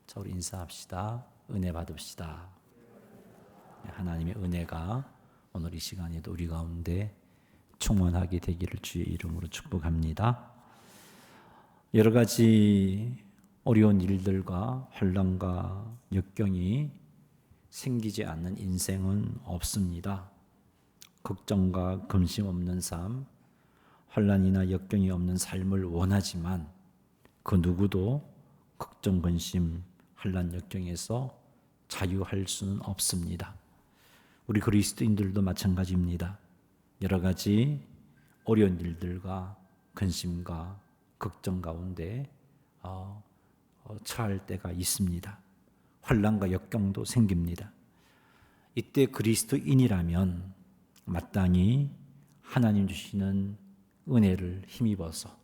자, 우리 인사합시다. 은혜 받읍시다. 하나님의 은혜가 오늘 이 시간에도 우리 가운데 충만하게 되기를 주의 이름으로 축복합니다. 여러 가지 어려운 일들과 환난과 역경이 생기지 않는 인생은 없습니다. 걱정과 근심 없는 삶, 환난이나 역경이 없는 삶을 원하지만 그 누구도 걱정, 근심, 환난, 역경에서 자유할 수는 없습니다. 우리 그리스도인들도 마찬가지입니다. 여러 가지 어려운 일들과 근심과 걱정 가운데 처할 때가 있습니다. 환난과 역경도 생깁니다. 이때 그리스도인이라면 마땅히 하나님 주시는 은혜를 힘입어서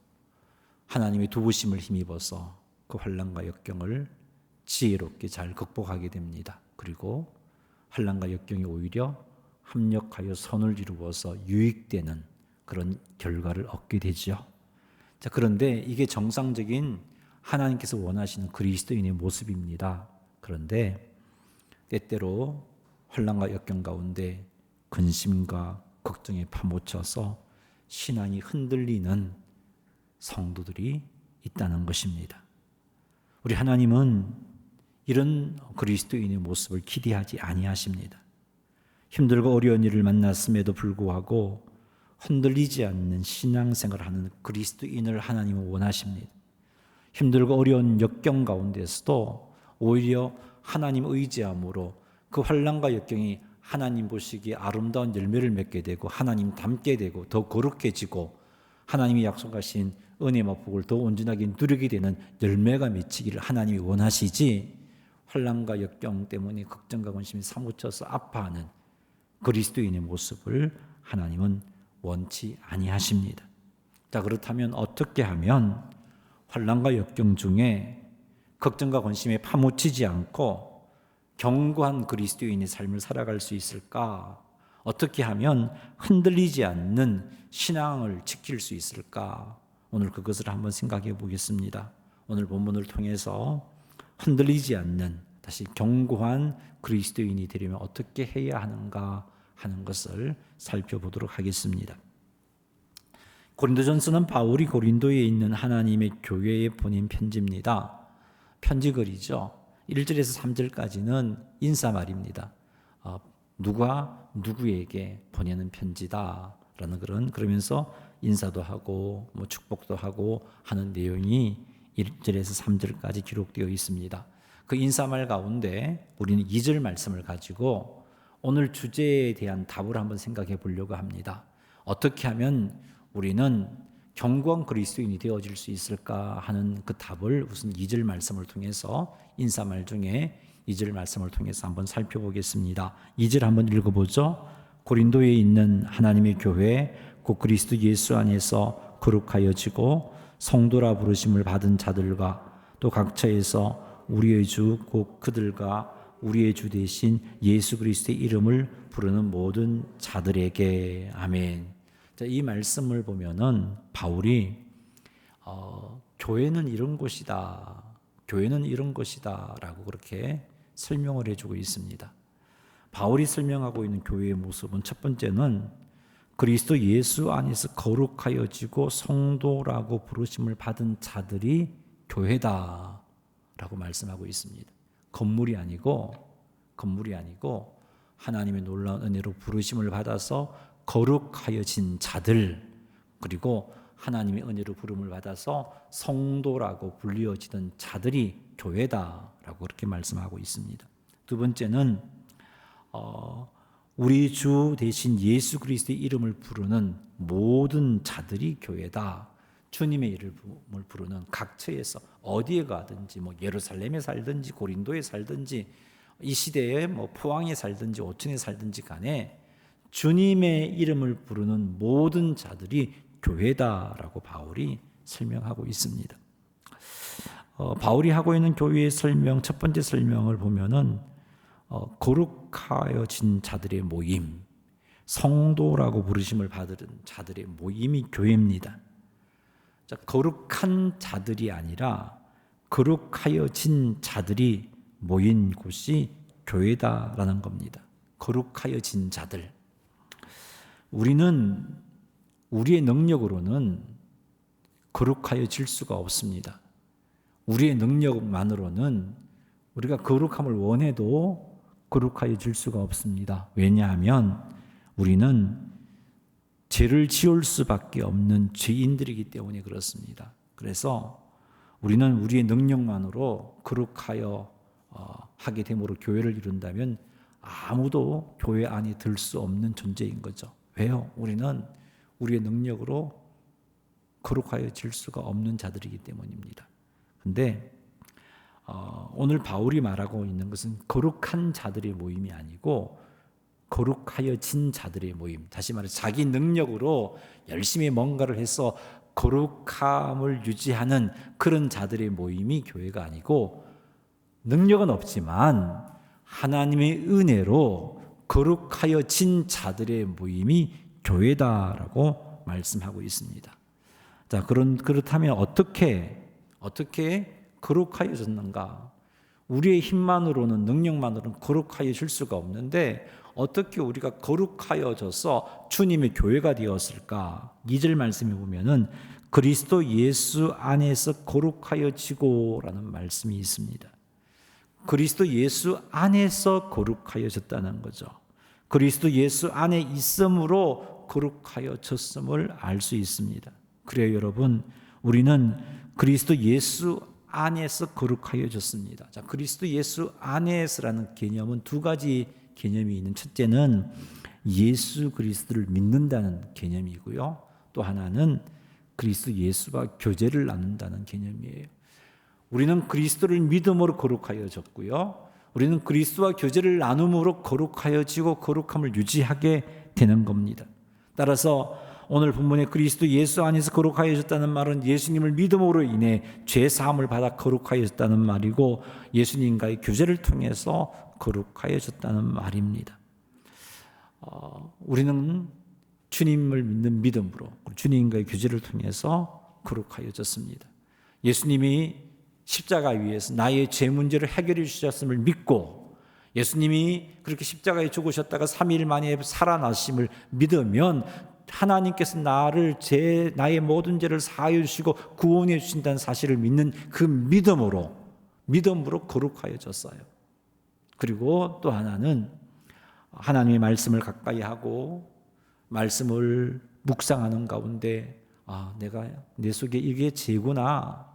하나님의 도우심을 힘입어서 그 환난과 역경을 지혜롭게 잘 극복하게 됩니다. 그리고 환난과 역경이 오히려 합력하여 선을 이루어서 유익되는 그런 결과를 얻게 되죠. 자, 그런데 이게 정상적인 하나님께서 원하시는 그리스도인의 모습입니다. 그런데 때때로 환난과 역경 가운데 근심과 걱정에 파묻혀서 신앙이 흔들리는 성도들이 있다는 것입니다. 우리 하나님은 이런 그리스도인의 모습을 기대하지 아니하십니다. 힘들고 어려운 일을 만났음에도 불구하고 흔들리지 않는 신앙생활을 하는 그리스도인을 하나님은 원하십니다. 힘들고 어려운 역경 가운데서도 오히려 하나님 의지함으로 그 환난과 역경이 하나님 보시기에 아름다운 열매를 맺게 되고 하나님 닮게 되고 더 거룩해지고 하나님이 약속하신 은혜와 복을 더 온전하게 누리게 되는 열매가 맺히기를 하나님이 원하시지, 환난과 역경 때문에 걱정과 근심이 사무쳐서 아파하는 그리스도인의 모습을 하나님은 원치 아니하십니다. 자, 그렇다면 어떻게 하면 환난과 역경 중에 걱정과 근심에 파묻히지 않고 견고한 그리스도인의 삶을 살아갈 수 있을까? 어떻게 하면 흔들리지 않는 신앙을 지킬 수 있을까? 오늘 그것을 한번 생각해 보겠습니다. 오늘 본문을 통해서 흔들리지 않는 다시 견고한 그리스도인이 되려면 어떻게 해야 하는가 하는 것을 살펴보도록 하겠습니다. 고린도전서는 바울이 고린도에 있는 하나님의 교회에 보낸 편지입니다. 편지글이죠. 1절에서 3절까지는 인사말입니다. 누가 누구에게 보내는 편지다라는 그러면서 인사도 하고 축복도 하고 하는 내용이 1절에서 3절까지 기록되어 있습니다. 그 인사말 가운데 우리는 2절 말씀을 가지고 오늘 주제에 대한 답을 한번 생각해 보려고 합니다. 어떻게 하면 우리는 견고한 그리스도인이 되어질 수 있을까 하는 그 답을 우선 2절 말씀을 통해서 인사말 중에 2절 말씀을 통해서 한번 살펴보겠습니다. 2절 한번 읽어보죠. 고린도에 있는 하나님의 교회 곧 그리스도 예수 안에서 거룩하여지고 성도라 부르심을 받은 자들과 또 각처에서 우리의 주 곧 그들과 우리의 주 되신 예수 그리스도의 이름을 부르는 모든 자들에게 아멘. 자, 이 말씀을 보면은 바울이 교회는 이런 곳이다. 교회는 이런 것이다 라고 그렇게 설명을 해주고 있습니다. 바울이 설명하고 있는 교회의 모습은 첫 번째는 그리스도 예수 안에서 거룩하여지고 성도라고 부르심을 받은 자들이 교회다 라고 말씀하고 있습니다. 건물이 아니고 하나님의 놀라운 은혜로 부르심을 받아서 거룩하여진 자들, 그리고 하나님의 은혜로 부름을 받아서 성도라고 불리어지던 자들이 교회다라고 그렇게 말씀하고 있습니다. 두 번째는 우리 주 대신 예수 그리스도의 이름을 부르는 모든 자들이 교회다. 주님의 이름을 부르는 각처에서 어디에 가든지 예루살렘에 살든지 고린도에 살든지 이 시대에 포항에 살든지 오천에 살든지 간에 주님의 이름을 부르는 모든 자들이 교회다라고 바울이 설명하고 있습니다. 바울이 하고 있는 교회의 설명, 첫 번째 설명을 보면은 거룩하여진 자들의 모임, 성도라고 부르심을 받은 자들의 모임이 교회입니다. 자, 거룩한 자들이 아니라 거룩하여진 자들이 모인 곳이 교회다라는 겁니다. 거룩하여진 자들. 우리는 우리의 능력으로는 거룩하여질 수가 없습니다. 우리의 능력만으로는 우리가 거룩함을 원해도 거룩하여질 수가 없습니다. 왜냐하면 우리는 죄를 지을 수밖에 없는 죄인들이기 때문에 그렇습니다. 그래서 우리는 우리의 능력만으로 거룩하여 하게 됨으로 교회를 이룬다면 아무도 교회 안에 들 수 없는 존재인 거죠. 왜요? 우리는 우리의 능력으로 거룩하여질 수가 없는 자들이기 때문입니다. 근데 오늘 바울이 말하고 있는 것은 거룩한 자들의 모임이 아니고 거룩하여진 자들의 모임. 다시 말해서 자기 능력으로 열심히 뭔가를 해서 거룩함을 유지하는 그런 자들의 모임이 교회가 아니고, 능력은 없지만 하나님의 은혜로 거룩하여진 자들의 모임이 교회다라고 말씀하고 있습니다. 자, 그렇다면 어떻게 거룩하여졌는가? 우리의 힘만으로는, 능력만으로는 거룩하여질 수가 없는데 어떻게 우리가 거룩하여져서 주님의 교회가 되었을까? 2절 말씀에 보면은 그리스도 예수 안에서 거룩하여지고라는 말씀이 있습니다. 그리스도 예수 안에서 거룩하여졌다는 거죠. 그리스도 예수 안에 있음으로 거룩하여졌음을 알 수 있습니다. 그래요, 여러분, 우리는 그리스도 예수 안에서 거룩하여졌습니다. 자, 그리스도 예수 안에서라는 개념은 두 가지 개념이 있는, 첫째는 예수 그리스도를 믿는다는 개념이고요. 또 하나는 그리스도 예수와 교제를 나눈다는 개념이에요. 우리는 그리스도를 믿음으로 거룩하여졌고요. 우리는 그리스도와 교제를 나눔으로 거룩하여지고 거룩함을 유지하게 되는 겁니다. 따라서 오늘 본문에 그리스도 예수 안에서 거룩하여졌다는 말은 예수님을 믿음으로 인해 죄 사함을 받아 거룩하여졌다는 말이고, 예수님과의 교제를 통해서 거룩하여졌다는 말입니다. 우리는 주님을 믿는 믿음으로 주님과의 교제를 통해서 거룩하여졌습니다. 예수님이 십자가 위에서 나의 죄 문제를 해결해 주셨음을 믿고, 예수님이 그렇게 십자가에 죽으셨다가 3일 만에 살아나심을 믿으면 하나님께서 나의 모든 죄를 사하여 주시고 구원해 주신다는 사실을 믿는 그 믿음으로 거룩하여졌어요. 그리고 또 하나는 하나님의 말씀을 가까이 하고 말씀을 묵상하는 가운데 내 속에 이게 죄구나,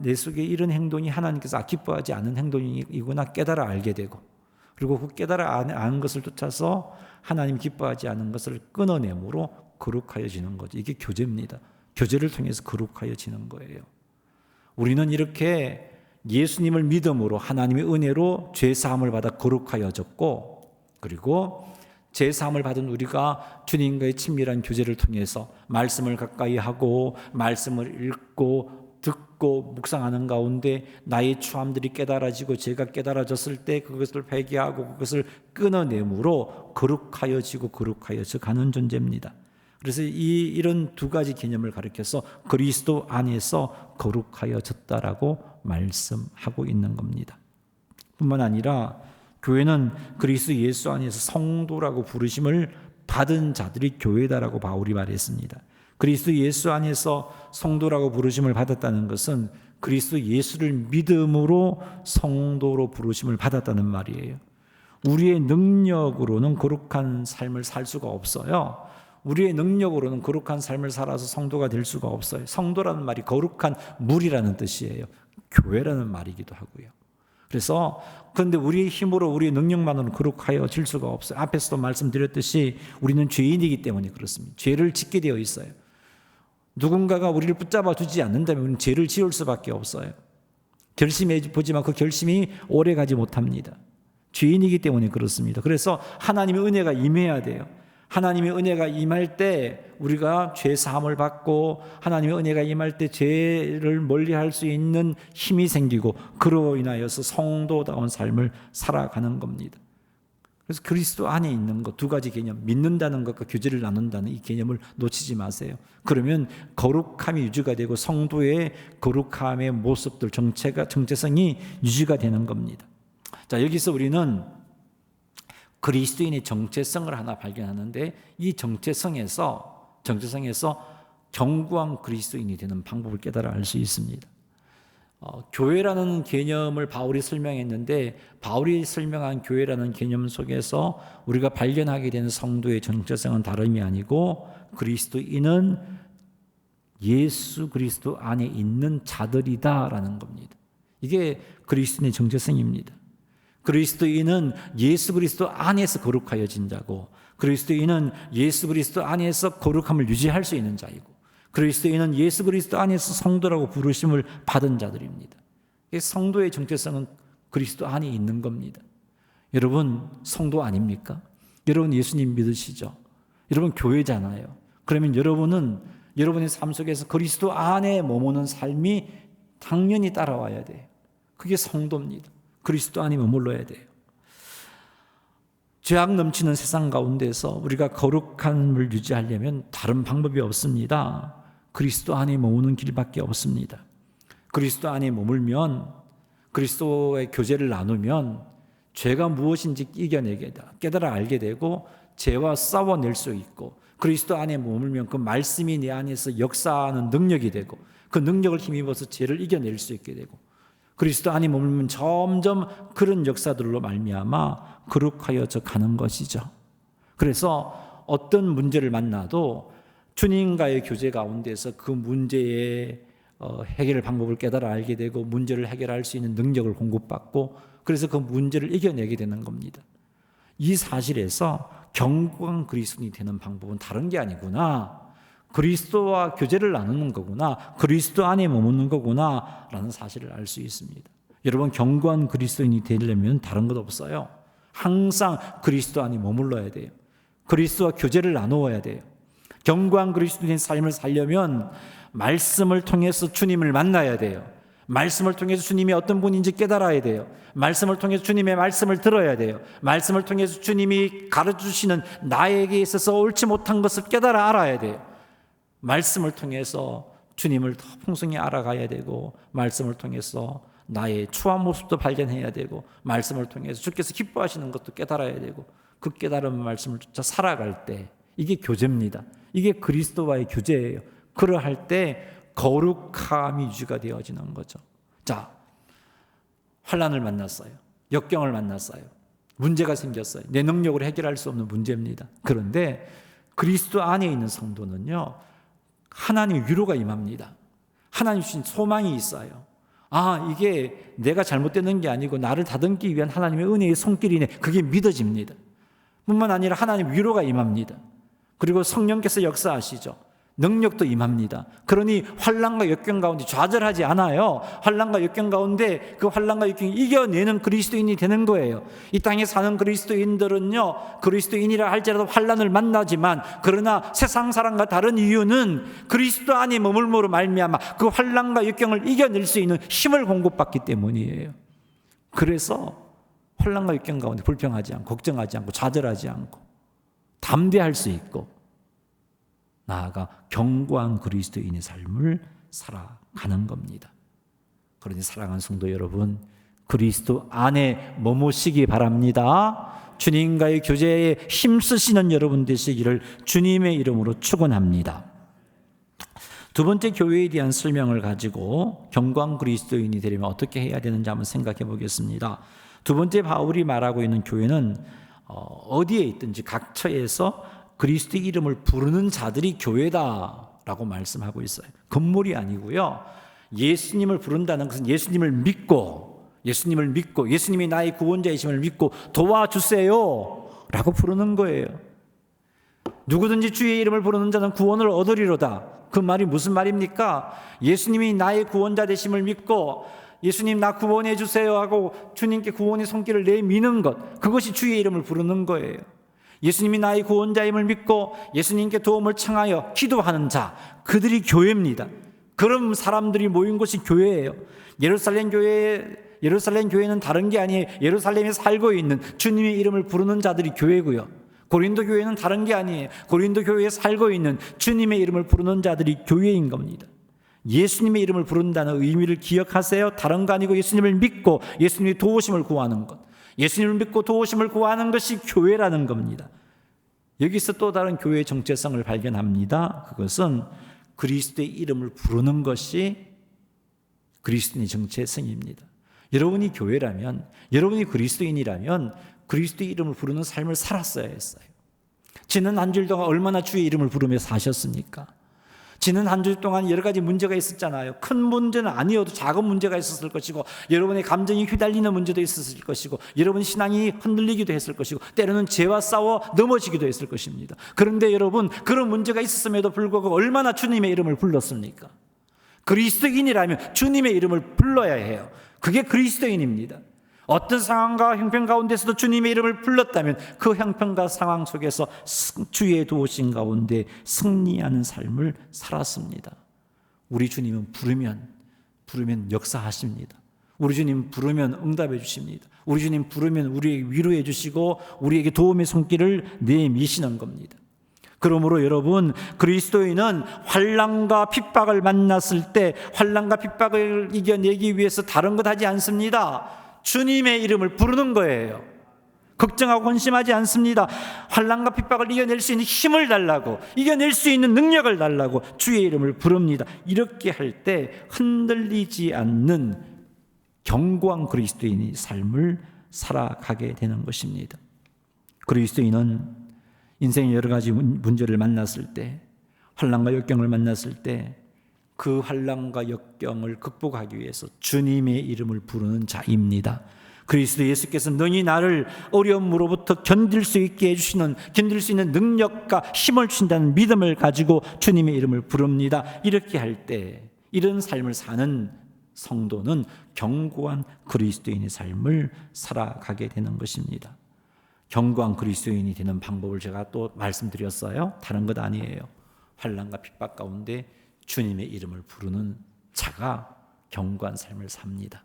내 속에 이런 행동이 하나님께서 기뻐하지 않는 행동이구나 깨달아 알게 되고, 그리고 그 깨달아 아는 것을 쫓아서 하나님 기뻐하지 않는 것을 끊어내므로 거룩하여지는 거죠. 이게 교제입니다. 교제를 통해서 거룩하여지는 거예요. 우리는 이렇게 예수님을 믿음으로 하나님의 은혜로 죄 사함을 받아 거룩하여졌고, 그리고 죄 사함을 받은 우리가 주님과의 친밀한 교제를 통해서 말씀을 가까이 하고 말씀을 읽고 듣고 묵상하는 가운데 나의 추함들이 깨달아지고 죄가 깨달아졌을 때 그것을 회개하고 그것을 끊어내므로 거룩하여지고 거룩하여져 가는 존재입니다. 그래서 이런 두 가지 개념을 가리켜서 그리스도 안에서 거룩하여졌다라고 말씀하고 있는 겁니다. 뿐만 아니라 교회는 그리스도 예수 안에서 성도라고 부르심을 받은 자들이 교회다라고 바울이 말했습니다. 그리스도 예수 안에서 성도라고 부르심을 받았다는 것은 그리스도 예수를 믿음으로 성도로 부르심을 받았다는 말이에요. 우리의 능력으로는 거룩한 삶을 살 수가 없어요. 우리의 능력으로는 거룩한 삶을 살아서 성도가 될 수가 없어요. 성도라는 말이 거룩한 물이라는 뜻이에요. 교회라는 말이기도 하고요. 그래서 그런데 우리의 힘으로 우리의 능력만으로는 거룩하여질 수가 없어요. 앞에서도 말씀드렸듯이 우리는 죄인이기 때문에 그렇습니다. 죄를 짓게 되어 있어요. 누군가가 우리를 붙잡아 주지 않는다면 우리는 죄를 지을 수밖에 없어요. 결심해 보지만 그 결심이 오래 가지 못합니다. 죄인이기 때문에 그렇습니다. 그래서 하나님의 은혜가 임해야 돼요. 하나님의 은혜가 임할 때 우리가 죄 사함을 받고 하나님의 은혜가 임할 때 죄를 멀리할 수 있는 힘이 생기고 그로 인하여서 성도다운 삶을 살아가는 겁니다. 그래서 그리스도 안에 있는 것 두 가지 개념, 믿는다는 것과 교제를 나눈다는 이 개념을 놓치지 마세요. 그러면 거룩함이 유지가 되고 성도의 거룩함의 모습들, 정체성이 유지가 되는 겁니다. 자, 여기서 우리는 그리스도인의 정체성을 하나 발견하는데, 이 정체성에서 견고한 그리스도인이 되는 방법을 깨달아 알 수 있습니다. 교회라는 개념을 바울이 설명했는데, 바울이 설명한 교회라는 개념 속에서 우리가 발견하게 되는 성도의 정체성은 다름이 아니고, 그리스도인은 예수 그리스도 안에 있는 자들이다라는 겁니다. 이게 그리스도인의 정체성입니다. 그리스도인은 예수 그리스도 안에서 거룩하여진 자고, 그리스도인은 예수 그리스도 안에서 거룩함을 유지할 수 있는 자이고, 그리스도인은 예수 그리스도 안에서 성도라고 부르심을 받은 자들입니다. 성도의 정체성은 그리스도 안에 있는 겁니다. 여러분 성도 아닙니까? 여러분 예수님 믿으시죠? 여러분 교회잖아요. 그러면 여러분은 여러분의 삶 속에서 그리스도 안에 머무는 삶이 당연히 따라와야 돼요. 그게 성도입니다. 그리스도 안에 머물러야 돼요. 죄악 넘치는 세상 가운데서 우리가 거룩함을 유지하려면 다른 방법이 없습니다. 그리스도 안에 머무는 길밖에 없습니다. 그리스도 안에 머물면, 그리스도의 교제를 나누면 죄가 무엇인지 깨달아 알게 되고 죄와 싸워낼 수 있고, 그리스도 안에 머물면 그 말씀이 내 안에서 역사하는 능력이 되고, 그 능력을 힘입어서 죄를 이겨낼 수 있게 되고, 그리스도 안에 머물면 점점 그런 역사들로 말미암아 거룩하여져 가는 것이죠. 그래서 어떤 문제를 만나도 주님과의 교제 가운데서 그 문제의 해결 방법을 깨달아 알게 되고, 문제를 해결할 수 있는 능력을 공급받고, 그래서 그 문제를 이겨내게 되는 겁니다. 이 사실에서 견고한 그리스도인이 되는 방법은 다른 게 아니구나, 그리스도와 교제를 나누는 거구나, 그리스도 안에 머무는 거구나 라는 사실을 알 수 있습니다. 여러분 견고한 그리스도인이 되려면 다른 것 없어요. 항상 그리스도 안에 머물러야 돼요. 그리스도와 교제를 나누어야 돼요. 견고한 그리스도인의 삶을 살려면 말씀을 통해서 주님을 만나야 돼요. 말씀을 통해서 주님이 어떤 분인지 깨달아야 돼요. 말씀을 통해서 주님의 말씀을 들어야 돼요. 말씀을 통해서 주님이 가르쳐주시는 나에게 있어서 옳지 못한 것을 깨달아 알아야 돼요. 말씀을 통해서 주님을 더 풍성히 알아가야 되고, 말씀을 통해서 나의 추한 모습도 발견해야 되고, 말씀을 통해서 주께서 기뻐하시는 것도 깨달아야 되고, 그 깨달은 말씀을 쫓아 살아갈 때 이게 교제입니다. 이게 그리스도와의 교제예요. 그러할 때 거룩함이 유지가 되어지는 거죠. 자, 환난을 만났어요. 역경을 만났어요. 문제가 생겼어요. 내 능력으로 해결할 수 없는 문제입니다. 그런데 그리스도 안에 있는 성도는요, 하나님의 위로가 임합니다. 하나님 주신 소망이 있어요. 아, 이게 내가 잘못되는 게 아니고 나를 다듬기 위한 하나님의 은혜의 손길이네. 그게 믿어집니다. 뿐만 아니라 하나님 위로가 임합니다. 그리고 성령께서 역사하시죠. 능력도 임합니다. 그러니 환난과 역경 가운데 좌절하지 않아요. 환난과 역경 가운데 그 환난과 역경을 이겨내는 그리스도인이 되는 거예요. 이 땅에 사는 그리스도인들은요, 그리스도인이라 할지라도 환난을 만나지만, 그러나 세상 사람과 다른 이유는 그리스도 안에 머물므로 말미암아 그 환난과 역경을 이겨낼 수 있는 힘을 공급받기 때문이에요. 그래서 환난과 역경 가운데 불평하지 않고, 걱정하지 않고, 좌절하지 않고 담대할 수 있고, 나아가 견고한 그리스도인의 삶을 살아가는 겁니다. 그러니 사랑하는 성도 여러분, 그리스도 안에 머무시기 바랍니다. 주님과의 교제에 힘쓰시는 여러분 되시기를 주님의 이름으로 축원합니다. 두 번째, 교회에 대한 설명을 가지고 견고한 그리스도인이 되려면 어떻게 해야 되는지 한번 생각해 보겠습니다. 두 번째, 바울이 말하고 있는 교회는 어디에 있든지 각 처에서 그리스도의 이름을 부르는 자들이 교회다라고 말씀하고 있어요. 건물이 아니고요. 예수님을 부른다는 것은 예수님을 믿고 예수님이 나의 구원자이심을 믿고 도와주세요 라고 부르는 거예요. 누구든지 주의 이름을 부르는 자는 구원을 얻으리로다. 그 말이 무슨 말입니까? 예수님이 나의 구원자 되심을 믿고 예수님 나 구원해 주세요 하고 주님께 구원의 손길을 내미는 것, 그것이 주의 이름을 부르는 거예요. 예수님이 나의 구원자임을 믿고 예수님께 도움을 청하여 기도하는 자, 그들이 교회입니다. 그런 사람들이 모인 곳이 교회예요. 예루살렘 교회에 예루살렘 교회는 다른 게 아니에요. 예루살렘에 살고 있는 주님의 이름을 부르는 자들이 교회고요. 고린도 교회는 다른 게 아니에요. 고린도 교회에 살고 있는 주님의 이름을 부르는 자들이 교회인 겁니다. 예수님의 이름을 부른다는 의미를 기억하세요. 다른 거 아니고 예수님을 믿고 예수님의 도우심을 구하는 것, 예수님을 믿고 도우심을 구하는 것이 교회라는 겁니다. 여기서 또 다른 교회의 정체성을 발견합니다. 그것은 그리스도의 이름을 부르는 것이 그리스도인의 정체성입니다. 여러분이 교회라면, 여러분이 그리스도인이라면 그리스도의 이름을 부르는 삶을 살았어야 했어요. 지난 한 주일 동안 얼마나 주의 이름을 부르며 사셨습니까? 지난 한 주일 동안 여러 가지 문제가 있었잖아요. 큰 문제는 아니어도 작은 문제가 있었을 것이고, 여러분의 감정이 휘달리는 문제도 있었을 것이고, 여러분 신앙이 흔들리기도 했을 것이고, 때로는 죄와 싸워 넘어지기도 했을 것입니다. 그런데 여러분, 그런 문제가 있었음에도 불구하고 얼마나 주님의 이름을 불렀습니까? 그리스도인이라면 주님의 이름을 불러야 해요. 그게 그리스도인입니다. 어떤 상황과 형편 가운데서도 주님의 이름을 불렀다면 그 형편과 상황 속에서 주의 도우심 가운데 승리하는 삶을 살았습니다. 우리 주님은 부르면 역사하십니다. 우리 주님 부르면 응답해 주십니다. 우리 주님 부르면 우리에게 위로해 주시고 우리에게 도움의 손길을 내미시는 겁니다. 그러므로 여러분, 그리스도인은 환난과 핍박을 만났을 때 환난과 핍박을 이겨내기 위해서 다른 것 하지 않습니다. 주님의 이름을 부르는 거예요. 걱정하고 근심하지 않습니다. 환난과 핍박을 이겨낼 수 있는 힘을 달라고, 이겨낼 수 있는 능력을 달라고 주의 이름을 부릅니다. 이렇게 할 때 흔들리지 않는 견고한 그리스도인의 삶을 살아가게 되는 것입니다. 그리스도인은 인생의 여러 가지 문제를 만났을 때, 환난과 역경을 만났을 때 그 환난과 역경을 극복하기 위해서 주님의 이름을 부르는 자입니다. 그리스도 예수께서 너희 나를 어려움으로부터 견딜 수 있게 해주시는, 견딜 수 있는 능력과 힘을 주신다는 믿음을 가지고 주님의 이름을 부릅니다. 이렇게 할 때 이런 삶을 사는 성도는 견고한 그리스도인의 삶을 살아가게 되는 것입니다. 견고한 그리스도인이 되는 방법을 제가 또 말씀드렸어요. 다른 것 아니에요. 환난과 핍박 가운데 주님의 이름을 부르는 자가 견고한 삶을 삽니다.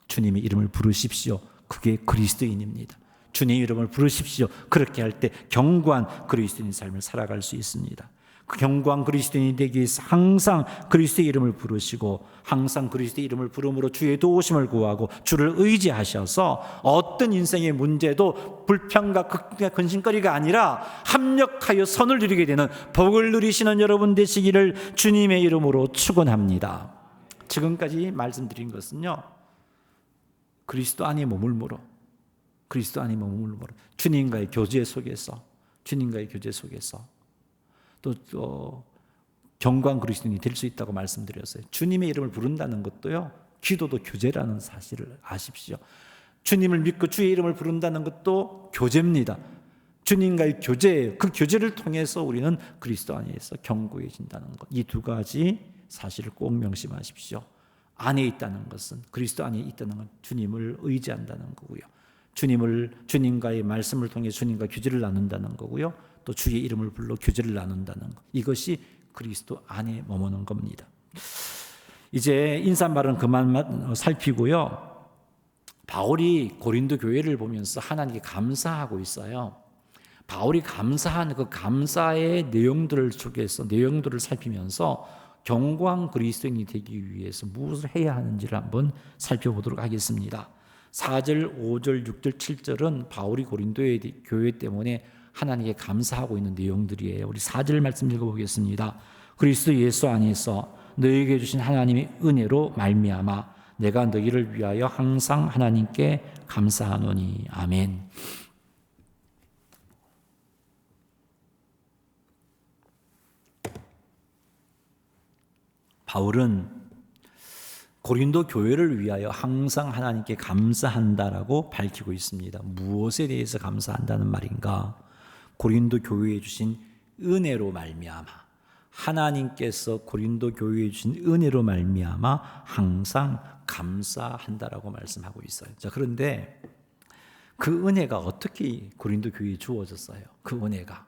주님의 이름을 부르십시오. 그게 그리스도인입니다. 주님의 이름을 부르십시오. 그렇게 할 때 견고한 그리스도인의 삶을 살아갈 수 있습니다. 그 견고한 그리스도인이 되기 위해서 항상 그리스도의 이름을 부르시고, 항상 그리스도의 이름을 부름으로 주의 도우심을 구하고 주를 의지하셔서 어떤 인생의 문제도 불평과 근심거리가 아니라 합력하여 선을 누리게 되는 복을 누리시는 여러분 되시기를 주님의 이름으로 축원합니다. 지금까지 말씀드린 것은요, 그리스도 안에 머물므로, 그리스도 안에 머물므로 주님과의 교제 속에서, 주님과의 교제 속에서 또 견고한 그리스도인이 될 수 있다고 말씀드렸어요. 주님의 이름을 부른다는 것도요, 기도도 교제라는 사실을 아십시오. 주님을 믿고 주의 이름을 부른다는 것도 교제입니다. 주님과의 교제예요. 그 교제를 통해서 우리는 그리스도 안에서 견고해진다는 것. 이 두 가지 사실을 꼭 명심하십시오. 안에 있다는 것은, 그리스도 안에 있다는 건 주님을 의지한다는 거고요. 주님과의 말씀을 통해 주님과 교제를 나눈다는 거고요. 또 주의 이름을 불러 교제를 나눈다는 것. 이것이 그리스도 안에 머무는 겁니다. 이제 인사말은 그만 살피고요. 바울이 고린도 교회를 보면서 하나님께 감사하고 있어요. 바울이 감사한 그 감사의 내용들을 속에서 내용들을 살피면서 견고한 그리스도인이 되기 위해서 무엇을 해야 하는지를 한번 살펴보도록 하겠습니다. 4절, 5절, 6절, 7절은 바울이 고린도의 교회 때문에 하나님께 감사하고 있는 내용들이에요. 우리 4절 말씀 읽어보겠습니다. 그리스도 예수 안에서 너희에게 주신 하나님의 은혜로 말미암아 내가 너희를 위하여 항상 하나님께 감사하노니. 아멘. 바울은 고린도 교회를 위하여 항상 하나님께 감사한다라고 밝히고 있습니다. 무엇에 대해서 감사한다는 말인가? 고린도 교회에 주신 은혜로 말미암아, 하나님께서 고린도 교회에 주신 은혜로 말미암아 항상 감사한다라고 말씀하고 있어요. 자, 그런데 그 은혜가 어떻게 고린도 교회에 주어졌어요? 그 은혜가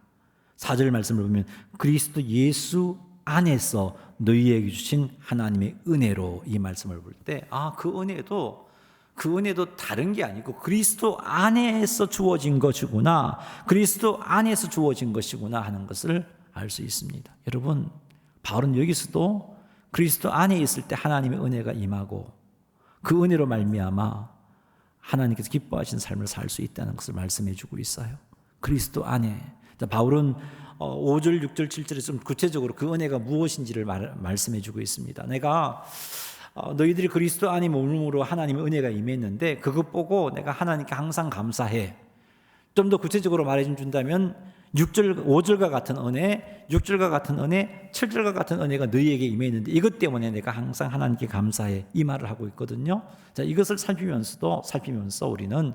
4절 말씀을 보면 그리스도 예수 안에서 너희에게 주신 하나님의 은혜로, 이 말씀을 볼 때 그 은혜도 그 은혜도 다른 게 아니고 그리스도 안에서 주어진 것이구나, 그리스도 안에서 주어진 것이구나 하는 것을 알 수 있습니다. 여러분, 바울은 여기서도 그리스도 안에 있을 때 하나님의 은혜가 임하고 그 은혜로 말미암아 하나님께서 기뻐하신 삶을 살 수 있다는 것을 말씀해 주고 있어요. 그리스도 안에. 바울은 5절, 6절, 7절에 좀 구체적으로 그 은혜가 무엇인지를 말씀해 주고 있습니다. 내가 너희들이 그리스도 안에 머물므로 하나님의 은혜가 임했는데 그것 보고 내가 하나님께 항상 감사해. 좀 더 구체적으로 말해 준다면 5절과 같은 은혜, 6절과 같은 은혜, 7절과 같은 은혜가 너희에게 임했는데 이것 때문에 내가 항상 하나님께 감사해, 이 말을 하고 있거든요. 자, 이것을 살피면서 우리는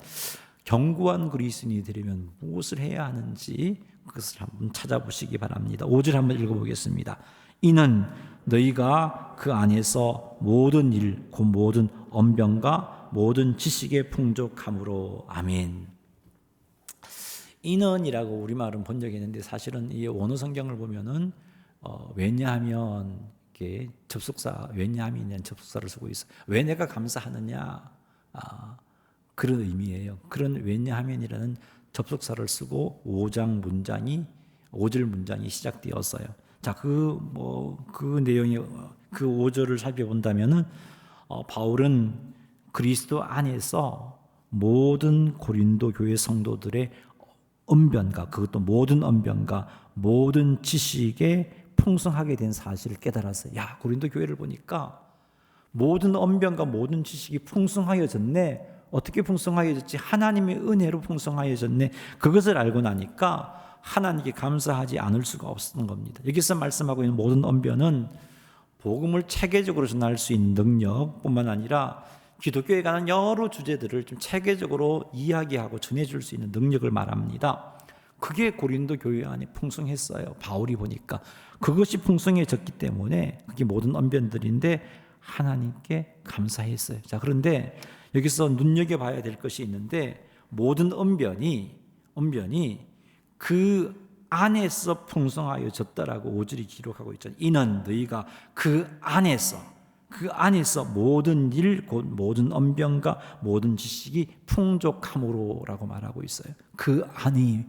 견고한 그리스도인이 되려면 무엇을 해야 하는지 그것을 한번 찾아보시기 바랍니다. 5절 한번 읽어보겠습니다. 이는 너희가 그 안에서 모든 일, 곧 모든 언변과 모든 지식에 풍족함으로. 아멘. 이는이라고 우리말은 번역했는데 사실은 이 원어 성경을 보면은 왜냐하면 이렇게 접속사, 왜냐하면 접속사를 쓰고 있어. 왜 내가 감사하느냐, 그런 의미예요. 그런 왜냐하면이라는 접속사를 쓰고 5절 문장이 시작되었어요. 자, 그 내용이 그 5절을 살펴본다면은 바울은 그리스도 안에서 모든 고린도 교회 성도들의 언변과, 그것도 모든 언변과 모든 지식에 풍성하게 된 사실을 깨달았어요. 야, 고린도 교회를 보니까 모든 언변과 모든 지식이 풍성하여졌네. 어떻게 풍성하여졌지? 하나님의 은혜로 풍성하여졌네. 그것을 알고 나니까 하나님께 감사하지 않을 수가 없었던 겁니다. 여기서 말씀하고 있는 모든 언변은 복음을 체계적으로 전할 수 있는 능력뿐만 아니라 기독교에 관한 여러 주제들을 좀 체계적으로 이야기하고 전해줄 수 있는 능력을 말합니다. 그게 고린도 교회 안에 풍성했어요. 바울이 보니까 그것이 풍성해졌기 때문에 그게 모든 언변들인데 하나님께 감사했어요. 자, 그런데 여기서 눈여겨봐야 될 것이 있는데 모든 언변이 그 안에서 풍성하여졌다라고 5절이 기록하고 있잖아요. 이는 너희가 그 안에서 모든 일, 곧 모든 언변과 모든 지식이 풍족함으로라고 말하고 있어요. 그 안이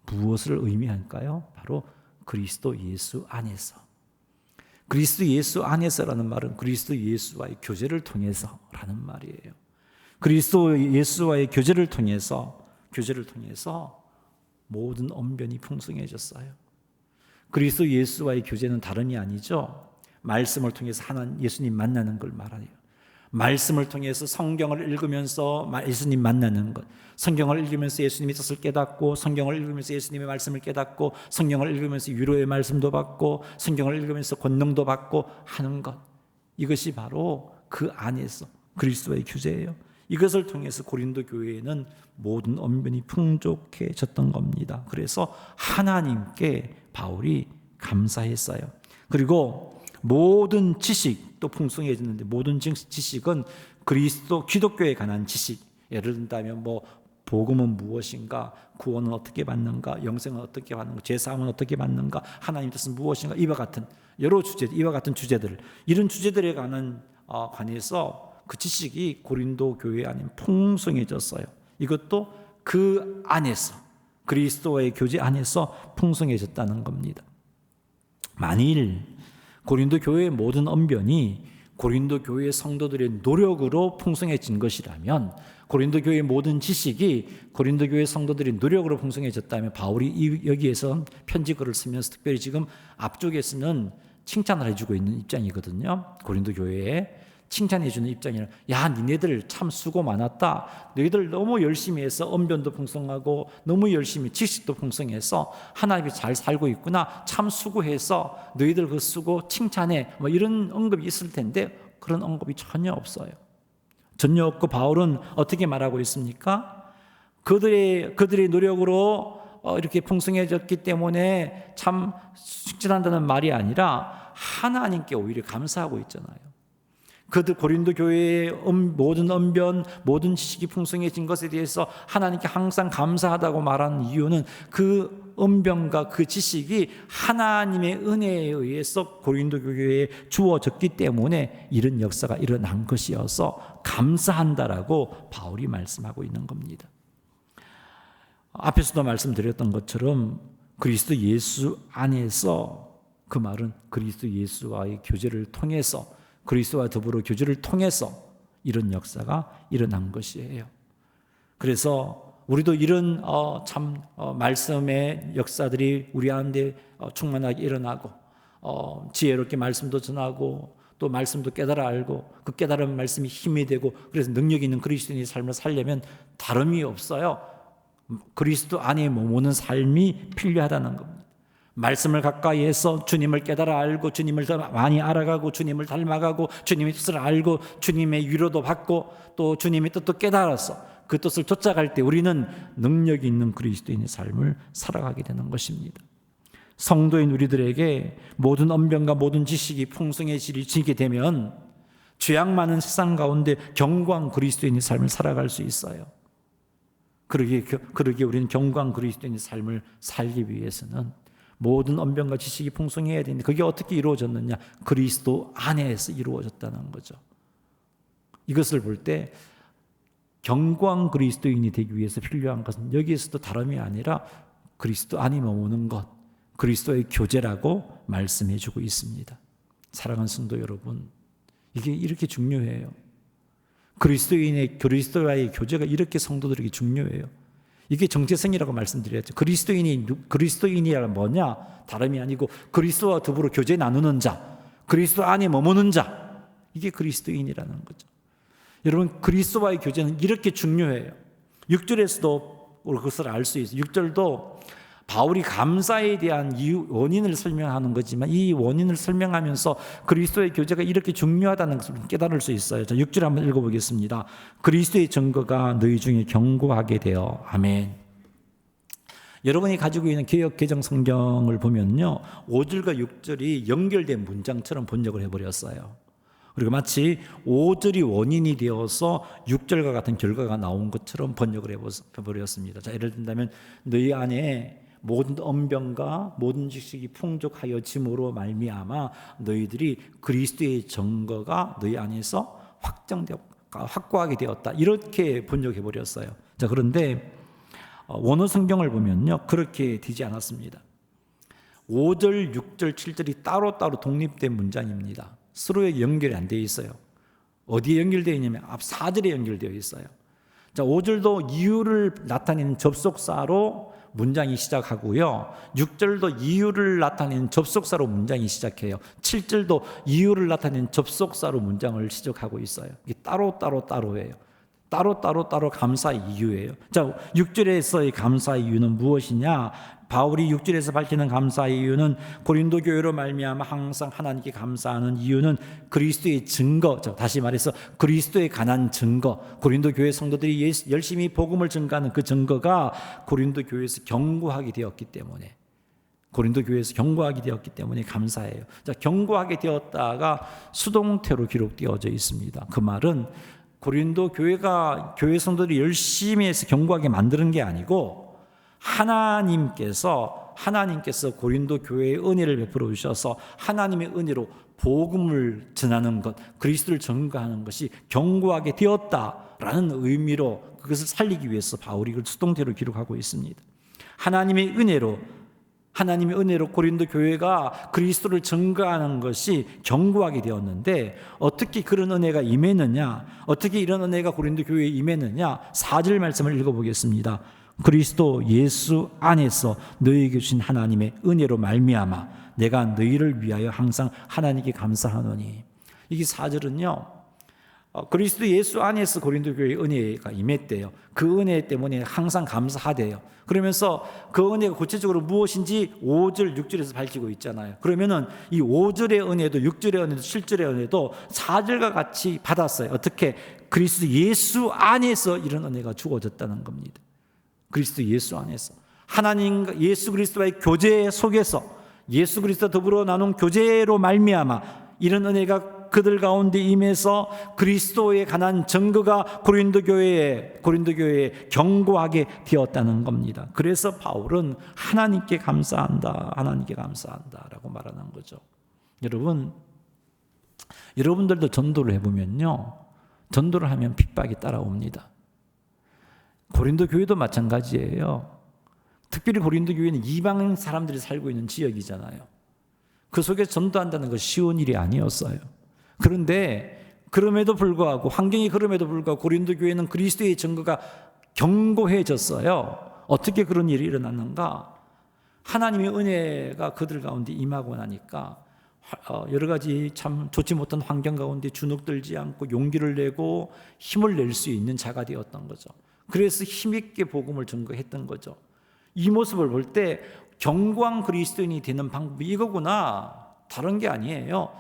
무엇을 의미할까요? 바로 그리스도 예수 안에서. 그리스도 예수 안에서라는 말은 그리스도 예수와의 교제를 통해서라는 말이에요. 그리스도 예수와의 교제를 통해서 모든 언변이 풍성해졌어요. 그리스도 예수와의 교제는 다름이 아니죠. 말씀을 통해서 예수님 만나는 걸 말해요. 말씀을 통해서 성경을 읽으면서 예수님 만나는 것, 성경을 읽으면서 예수님의 뜻을 깨닫고, 성경을 읽으면서 예수님의 말씀을 깨닫고, 성경을 읽으면서 위로의 말씀도 받고, 성경을 읽으면서 권능도 받고 하는 것, 이것이 바로 그 안에서 그리스도의 교제예요. 이것을 통해서 고린도 교회에는 모든 언변이 풍족해졌던 겁니다. 그래서 하나님께 바울이 감사했어요. 그리고 모든 지식도 풍성해졌는데 모든 지식은 그리스도 기독교에 관한 지식, 예를 든다면 복음은 무엇인가, 구원은 어떻게 받는가, 영생은 어떻게 받는가, 제사함은 어떻게 받는가, 하나님 뜻은 무엇인가, 이와 같은 여러 주제, 이와 같은 주제들, 이런 주제들에 관해서 그 지식이 고린도 교회 안에 풍성해졌어요. 이것도 그 안에서 그리스도와의 교제 안에서 풍성해졌다는 겁니다. 만일 고린도 교회의 모든 언변이 고린도 교회 성도들의 노력으로 풍성해진 것이라면, 고린도 교회의 모든 지식이 고린도 교회 성도들의 노력으로 풍성해졌다면 바울이 여기에서 편지글을 쓰면서 특별히 지금 앞쪽에서는 칭찬을 해주고 있는 입장이거든요. 고린도 교회에 칭찬해주는 입장이라, 야, 니네들 참 수고 많았다. 너희들 너무 열심히 해서 언변도 풍성하고 너무 열심히 지식도 풍성해서 하나님이 잘 살고 있구나. 참 수고해서 너희들 그 수고 칭찬해. 이런 언급이 있을 텐데 그런 언급이 전혀 없어요. 전혀 없고 바울은 어떻게 말하고 있습니까? 그들의 노력으로 이렇게 풍성해졌기 때문에 참 축진한다는 말이 아니라 하나님께 오히려 감사하고 있잖아요. 그들 고린도 교회의 모든 언변, 모든 지식이 풍성해진 것에 대해서 하나님께 항상 감사하다고 말하는 이유는 그 언변과 그 지식이 하나님의 은혜에 의해서 고린도 교회에 주어졌기 때문에 이런 역사가 일어난 것이어서 감사한다라고 바울이 말씀하고 있는 겁니다. 앞에서도 말씀드렸던 것처럼 그리스도 예수 안에서, 그 말은 그리스도 예수와의 교제를 통해서, 그리스도와 더불어 교제를 통해서 이런 역사가 일어난 것이에요. 그래서 우리도 이런 말씀의 역사들이 우리 안에 충만하게 일어나고 지혜롭게 말씀도 전하고 또 말씀도 깨달아 알고 그 깨달은 말씀이 힘이 되고 그래서 능력 있는 그리스도인의 삶을 살려면 다름이 없어요. 그리스도 안에 머무는 삶이 필요하다는 겁니다. 말씀을 가까이 해서 주님을 깨달아 알고 주님을 더 많이 알아가고 주님을 닮아가고 주님의 뜻을 알고 주님의 위로도 받고 또 주님의 뜻도 깨달아서 그 뜻을 쫓아갈 때 우리는 능력 있는 그리스도인의 삶을 살아가게 되는 것입니다. 성도인 우리들에게 모든 언변과 모든 지식이 풍성해지게 되면 죄악 많은 세상 가운데 견고한 그리스도인의 삶을 살아갈 수 있어요. 그러기에 우리는 견고한 그리스도인의 삶을 살기 위해서는 모든 언변과 지식이 풍성해야 되는데 그게 어떻게 이루어졌느냐? 그리스도 안에서 이루어졌다는 거죠. 이것을 볼 때 견고한 그리스도인이 되기 위해서 필요한 것은 여기에서도 다름이 아니라 그리스도 안에 머무는 것, 그리스도의 교제라고 말씀해 주고 있습니다. 사랑하는 성도 여러분, 이게 이렇게 중요해요. 그리스도와의 교제가 이렇게 성도들에게 중요해요. 이게 정체성이라고 말씀드렸죠. 그리스도인이란 뭐냐? 다름이 아니고 그리스도와 더불어 교제 나누는 자, 그리스도 안에 머무는 자, 이게 그리스도인이라는 거죠. 여러분, 그리스도와의 교제는 이렇게 중요해요. 6절에서도 그것을 알 수 있어요. 6절도 바울이 감사에 대한 원인을 설명하는 거지만 이 원인을 설명하면서 그리스도의 교제가 이렇게 중요하다는 것을 깨달을 수 있어요. 자, 6절 한번 읽어보겠습니다. 그리스도의 증거가 너희 중에 견고하게 되어. 아멘. 여러분이 가지고 있는 개역 개정 성경을 보면요, 5절과 6절이 연결된 문장처럼 번역을 해버렸어요. 그리고 마치 5절이 원인이 되어서 6절과 같은 결과가 나온 것처럼 번역을 해버렸습니다. 자, 예를 든다면 너희 안에 모든 언변과 모든 지식이 풍족하여 짐으로 말미암아 너희들이 그리스도의 증거가 너희 안에서 확고하게 되었다. 이렇게 번역해 버렸어요. 자, 그런데 원어 성경을 보면요, 그렇게 되지 않았습니다. 5절, 6절, 7절이 따로따로 독립된 문장입니다. 서로에 연결이 안 되어 있어요. 어디에 연결되어 있냐면 앞 4절에 연결되어 있어요. 자, 5절도 이유를 나타내는 접속사로 문장이 시작하고요. 6절도 이유를 나타내는 접속사로 문장이 시작해요. 7절도 이유를 나타내는 접속사로 문장을 시작하고 있어요. 이게 따로예요. 따로 감사의 이유예요. 자, 6절에서의 감사의 이유는 무엇이냐? 바울이 6절에서 밝히는 감사의 이유는 고린도 교회로 말미암아 항상 하나님께 감사하는 이유는 그리스도의 증거, 다시 말해서 그리스도에 관한 증거, 고린도 교회 성도들이 열심히 복음을 증거하는 그 증거가 고린도 교회에서 견고하게 되었기 때문에, 고린도 교회에서 견고하게 되었기 때문에 감사해요. 자, 견고하게 되었다가 수동태로 기록되어져 있습니다. 그 말은 고린도 교회 성도들이 열심히 해서 견고하게 만드는 게 아니고 하나님께서 고린도 교회에 은혜를 베풀어 주셔서 하나님의 은혜로 복음을 전하는 것, 그리스도를 증거하는 것이 견고하게 되었다라는 의미로 그것을 살리기 위해서 바울이 이걸 수동태로 기록하고 있습니다. 하나님의 은혜로 고린도 교회가 그리스도를 증거하는 것이 견고하게 되었는데 어떻게 그런 은혜가 임했느냐? 어떻게 이런 은혜가 고린도 교회에 임했느냐? 4절 말씀을 읽어보겠습니다. 그리스도 예수 안에서 너희에게 주신 하나님의 은혜로 말미암아 내가 너희를 위하여 항상 하나님께 감사하노니. 이게 4절은요, 그리스도 예수 안에서 고린도 교회의 은혜가 임했대요. 그 은혜 때문에 항상 감사하대요. 그러면서 그 은혜가 구체적으로 무엇인지 5절, 6절에서 밝히고 있잖아요. 그러면은 이 5절의 은혜도 6절의 은혜도 7절의 은혜도 4절과 같이 받았어요. 어떻게? 그리스도 예수 안에서 이런 은혜가 주어졌다는 겁니다. 그리스도 예수 안에서 하나님과 예수 그리스도와의 교제 속에서 예수 그리스도 더불어 나눈 교제로 말미암아 이런 은혜가 그들 가운데 임해서 그리스도에 관한 증거가 고린도 교회에 견고하게 되었다는 겁니다. 그래서 바울은 하나님께 감사한다, 하나님께 감사한다라고 말하는 거죠. 여러분들도 전도를 해보면요, 전도를 하면 핍박이 따라옵니다. 고린도 교회도 마찬가지예요. 특별히 고린도 교회는 이방 사람들이 살고 있는 지역이잖아요. 그 속에 전도한다는 것이 쉬운 일이 아니었어요. 그런데 그럼에도 불구하고, 환경이 그럼에도 불구하고 고린도 교회는 그리스도의 증거가 견고해졌어요. 어떻게 그런 일이 일어났는가? 하나님의 은혜가 그들 가운데 임하고 나니까 여러 가지 참 좋지 못한 환경 가운데 주눅들지 않고 용기를 내고 힘을 낼 수 있는 자가 되었던 거죠. 그래서 힘있게 복음을 전거했던 거죠. 이 모습을 볼 때 견고한 그리스도인이 되는 방법이 이거구나, 다른 게 아니에요.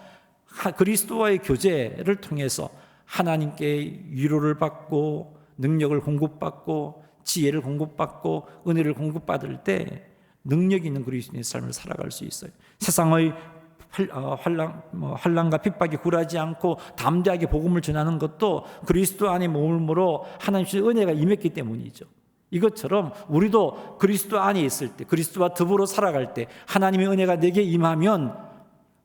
그리스도와의 교제를 통해서 하나님께 위로를 받고 능력을 공급받고 지혜를 공급받고 은혜를 공급받을 때 능력 있는 그리스도인의 삶을 살아갈 수 있어요. 세상의 환난과 핍박이 굴하지 않고 담대하게 복음을 전하는 것도 그리스도 안에 머물므로 하나님의 은혜가 임했기 때문이죠. 이것처럼 우리도 그리스도 안에 있을 때, 그리스도와 더불어 살아갈 때 하나님의 은혜가 내게 임하면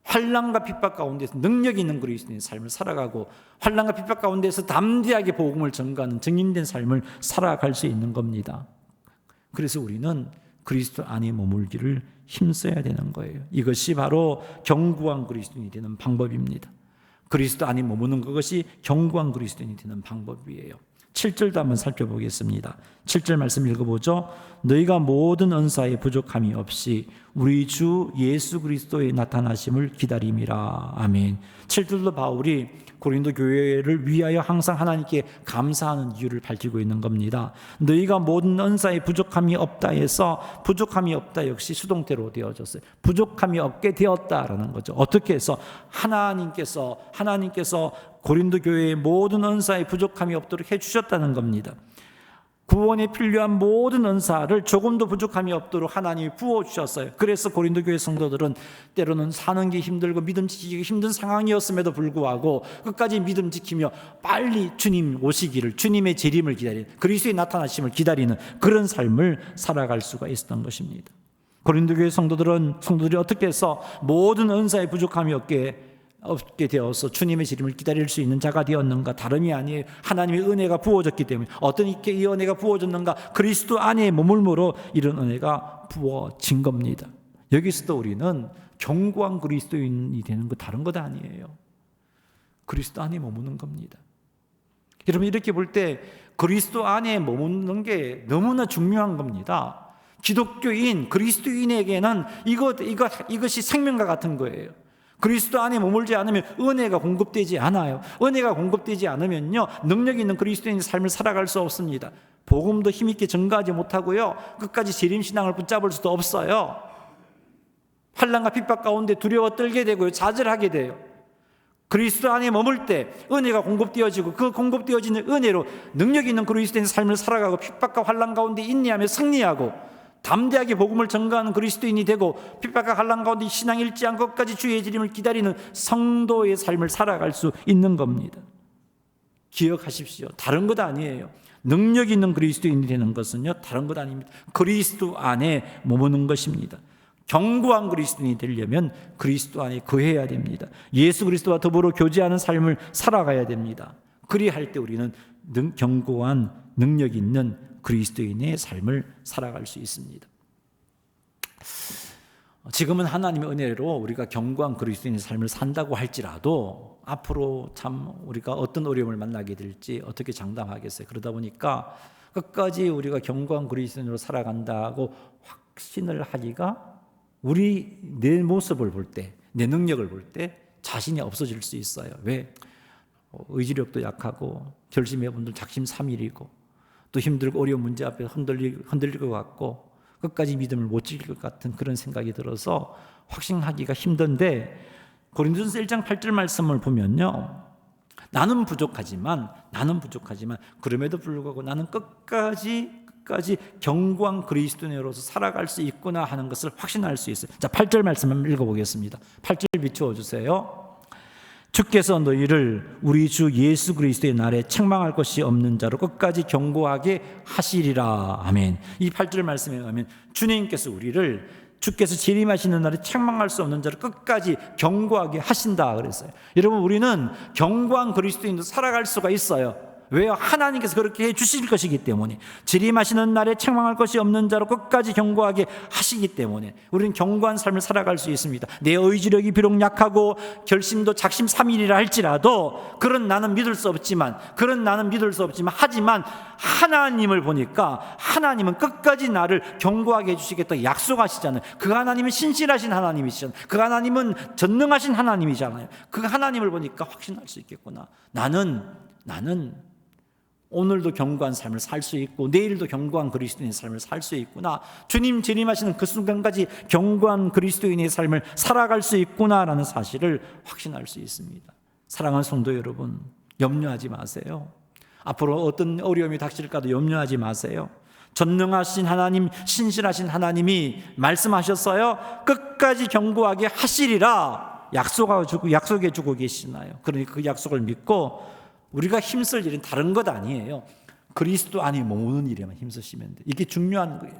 환난과 핍박 가운데서 능력 있는 그리스도인의 삶을 살아가고 환난과 핍박 가운데서 담대하게 복음을 전가하는 증인된 삶을 살아갈 수 있는 겁니다. 그래서 우리는 그리스도 안에 머물기를 힘써야 되는 거예요. 이것이 바로 견고한 그리스도인이 되는 방법입니다. 그리스도 안에 머무는 그것이 견고한 그리스도인이 되는 방법이에요. 7절도 한번 살펴보겠습니다. 7절 말씀 읽어보죠. 너희가 모든 은사에 부족함이 없이 우리 주 예수 그리스도의 나타나심을 기다림이라. 아멘. 7절도 바울이 고린도 교회를 위하여 항상 하나님께 감사하는 이유를 밝히고 있는 겁니다. 너희가 모든 은사에 부족함이 없다 해서 부족함이 없다 역시 수동태로 되어졌어요. 부족함이 없게 되었다라는 거죠. 어떻게 해서 하나님께서 고린도 교회의 모든 은사에 부족함이 없도록 해주셨다는 겁니다. 구원에 필요한 모든 은사를 조금도 부족함이 없도록 하나님이 부어주셨어요. 그래서 고린도 교회 성도들은 때로는 사는 게 힘들고 믿음 지키기 힘든 상황이었음에도 불구하고 끝까지 믿음 지키며 빨리 주님 오시기를, 주님의 재림을 기다리는, 그리스도의 나타나심을 기다리는 그런 삶을 살아갈 수가 있었던 것입니다. 고린도 교회 성도들이 어떻게 해서 모든 은사에 부족함이 없게 되어서 주님의 재림을 기다릴 수 있는 자가 되었는가? 다름이 아니에요. 하나님의 은혜가 부어졌기 때문에. 어떤 이렇게 이 은혜가 부어졌는가? 그리스도 안에 머물므로 이런 은혜가 부어진 겁니다. 여기서도 우리는 견고한 그리스도인이 되는 거 다른 것 아니에요. 그리스도 안에 머무는 겁니다. 여러분, 이렇게 볼 때 그리스도 안에 머무는 게 너무나 중요한 겁니다. 기독교인, 그리스도인에게는 이것이 생명과 같은 거예요. 그리스도 안에 머물지 않으면 은혜가 공급되지 않아요. 은혜가 공급되지 않으면요, 능력 있는 그리스도인의 삶을 살아갈 수 없습니다. 복음도 힘있게 전가하지 못하고요, 끝까지 재림신앙을 붙잡을 수도 없어요. 환난과 핍박 가운데 두려워 떨게 되고요, 좌절하게 돼요. 그리스도 안에 머물 때 은혜가 공급되어지고 그 공급되어지는 은혜로 능력 있는 그리스도인의 삶을 살아가고 핍박과 환난 가운데 인내하며 승리하고 담대하게 복음을 전가하는 그리스도인이 되고 핍박과 환난 가운데 신앙 잃지 않고 끝까지 주의 재림을 기다리는 성도의 삶을 살아갈 수 있는 겁니다. 기억하십시오. 다른 것 아니에요. 능력 있는 그리스도인이 되는 것은요, 다른 것 아닙니다. 그리스도 안에 머무는 것입니다. 견고한 그리스도인이 되려면 그리스도 안에 거해야 됩니다. 예수 그리스도와 더불어 교제하는 삶을 살아가야 됩니다. 그리할 때 우리는 견고한 능력 있는 그리스도인의 삶을 살아갈 수 있습니다. 지금은 하나님의 은혜로 우리가 견고한 그리스도인의 삶을 산다고 할지라도 앞으로 참 우리가 어떤 어려움을 만나게 될지 어떻게 장담하겠어요. 그러다 보니까 끝까지 우리가 견고한 그리스도인으로 살아간다고 확신을 하기가 내 모습을 볼 때, 내 능력을 볼 때 자신이 없어질 수 있어요. 왜? 의지력도 약하고 결심의 분들 작심삼일이고 또 힘들고 어려운 문제 앞에 흔들릴 것 같고 끝까지 믿음을 못 지킬 것 같은 그런 생각이 들어서 확신하기가 힘든데, 고린도전서 1장 8절 말씀을 보면요, 나는 부족하지만 그럼에도 불구하고 나는 끝까지 견고한 그리스도인으로서 살아갈 수 있구나 하는 것을 확신할 수 있어요. 자, 8절 말씀 한번 읽어보겠습니다. 8절 비추어 주세요. 주께서 너희를 우리 주 예수 그리스도의 날에 책망할 것이 없는 자로 끝까지 경고하게 하시리라. 아멘. 이 8절 말씀에 의하면 주님께서 우리를 주께서 재림하시는 날에 책망할 수 없는 자를 끝까지 경고하게 하신다 그랬어요. 여러분, 우리는 경고한 그리스도인도 살아갈 수가 있어요. 왜요? 하나님께서 그렇게 해 주실 것이기 때문에. 재림하시는 날에 책망할 것이 없는 자로 끝까지 경고하게 하시기 때문에 우리는 경고한 삶을 살아갈 수 있습니다. 내 의지력이 비록 약하고 결심도 작심삼일이라 할지라도 그런 나는 믿을 수 없지만 하지만 하나님을 보니까 하나님은 끝까지 나를 경고하게 해주시겠다 약속하시잖아요. 그 하나님은 신실하신 하나님이시잖아요. 그 하나님은 전능하신 하나님이잖아요. 그 하나님을 보니까 확신할 수 있겠구나. 나는 오늘도 경고한 삶을 살 수 있고 내일도 경고한 그리스도인의 삶을 살 수 있구나. 주님 재림하시는 그 순간까지 경고한 그리스도인의 삶을 살아갈 수 있구나라는 사실을 확신할 수 있습니다. 사랑하는 성도 여러분, 염려하지 마세요. 앞으로 어떤 어려움이 닥칠까도 염려하지 마세요. 전능하신 하나님, 신실하신 하나님이 말씀하셨어요. 끝까지 경고하게 하시리라 약속해 주고 계시나요? 그러니까 그 약속을 믿고 우리가 힘쓸 일은 다른 것 아니에요. 그리스도 안에 머무는 일에만 힘쓰시면 돼요. 이게 중요한 거예요.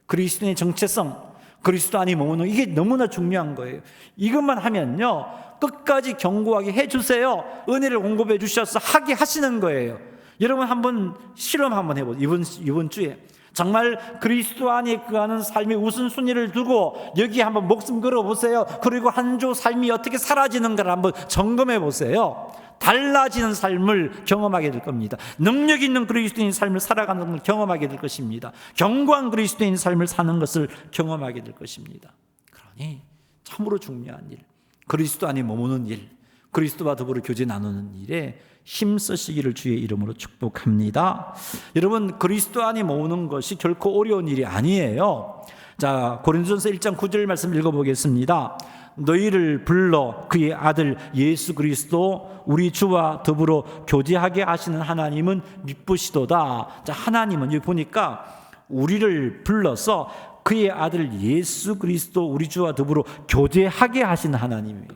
그리스도의 정체성, 그리스도 안에 머무는 이게 너무나 중요한 거예요. 이것만 하면요 끝까지 경고하게 해주세요. 은혜를 공급해 주셔서 하게 하시는 거예요. 여러분 한번 실험 한번 해보세요. 이번 주에 정말 그리스도 안에 거하는 삶의 우선순위를 두고 여기 한번 목숨 걸어보세요. 그리고 한 주 삶이 어떻게 사라지는가를 한번 점검해 보세요. 달라지는 삶을 경험하게 될 겁니다. 능력 있는 그리스도인 삶을 살아가는 걸 경험하게 될 것입니다. 견고한 그리스도인 삶을 사는 것을 경험하게 될 것입니다. 그러니 참으로 중요한 일, 그리스도 안에 머무는 일, 그리스도와 더불어 교제 나누는 일에 힘쓰시기를 주의 이름으로 축복합니다. 여러분, 그리스도 안에 모으는 것이 결코 어려운 일이 아니에요. 자, 고린도전서 1장 9절 말씀 읽어보겠습니다. 너희를 불러 그의 아들 예수 그리스도 우리 주와 더불어 교제하게 하시는 하나님은 미쁘시도다. 자, 하나님은 여기 보니까 우리를 불러서 그의 아들 예수 그리스도 우리 주와 더불어 교제하게 하시는 하나님이에요.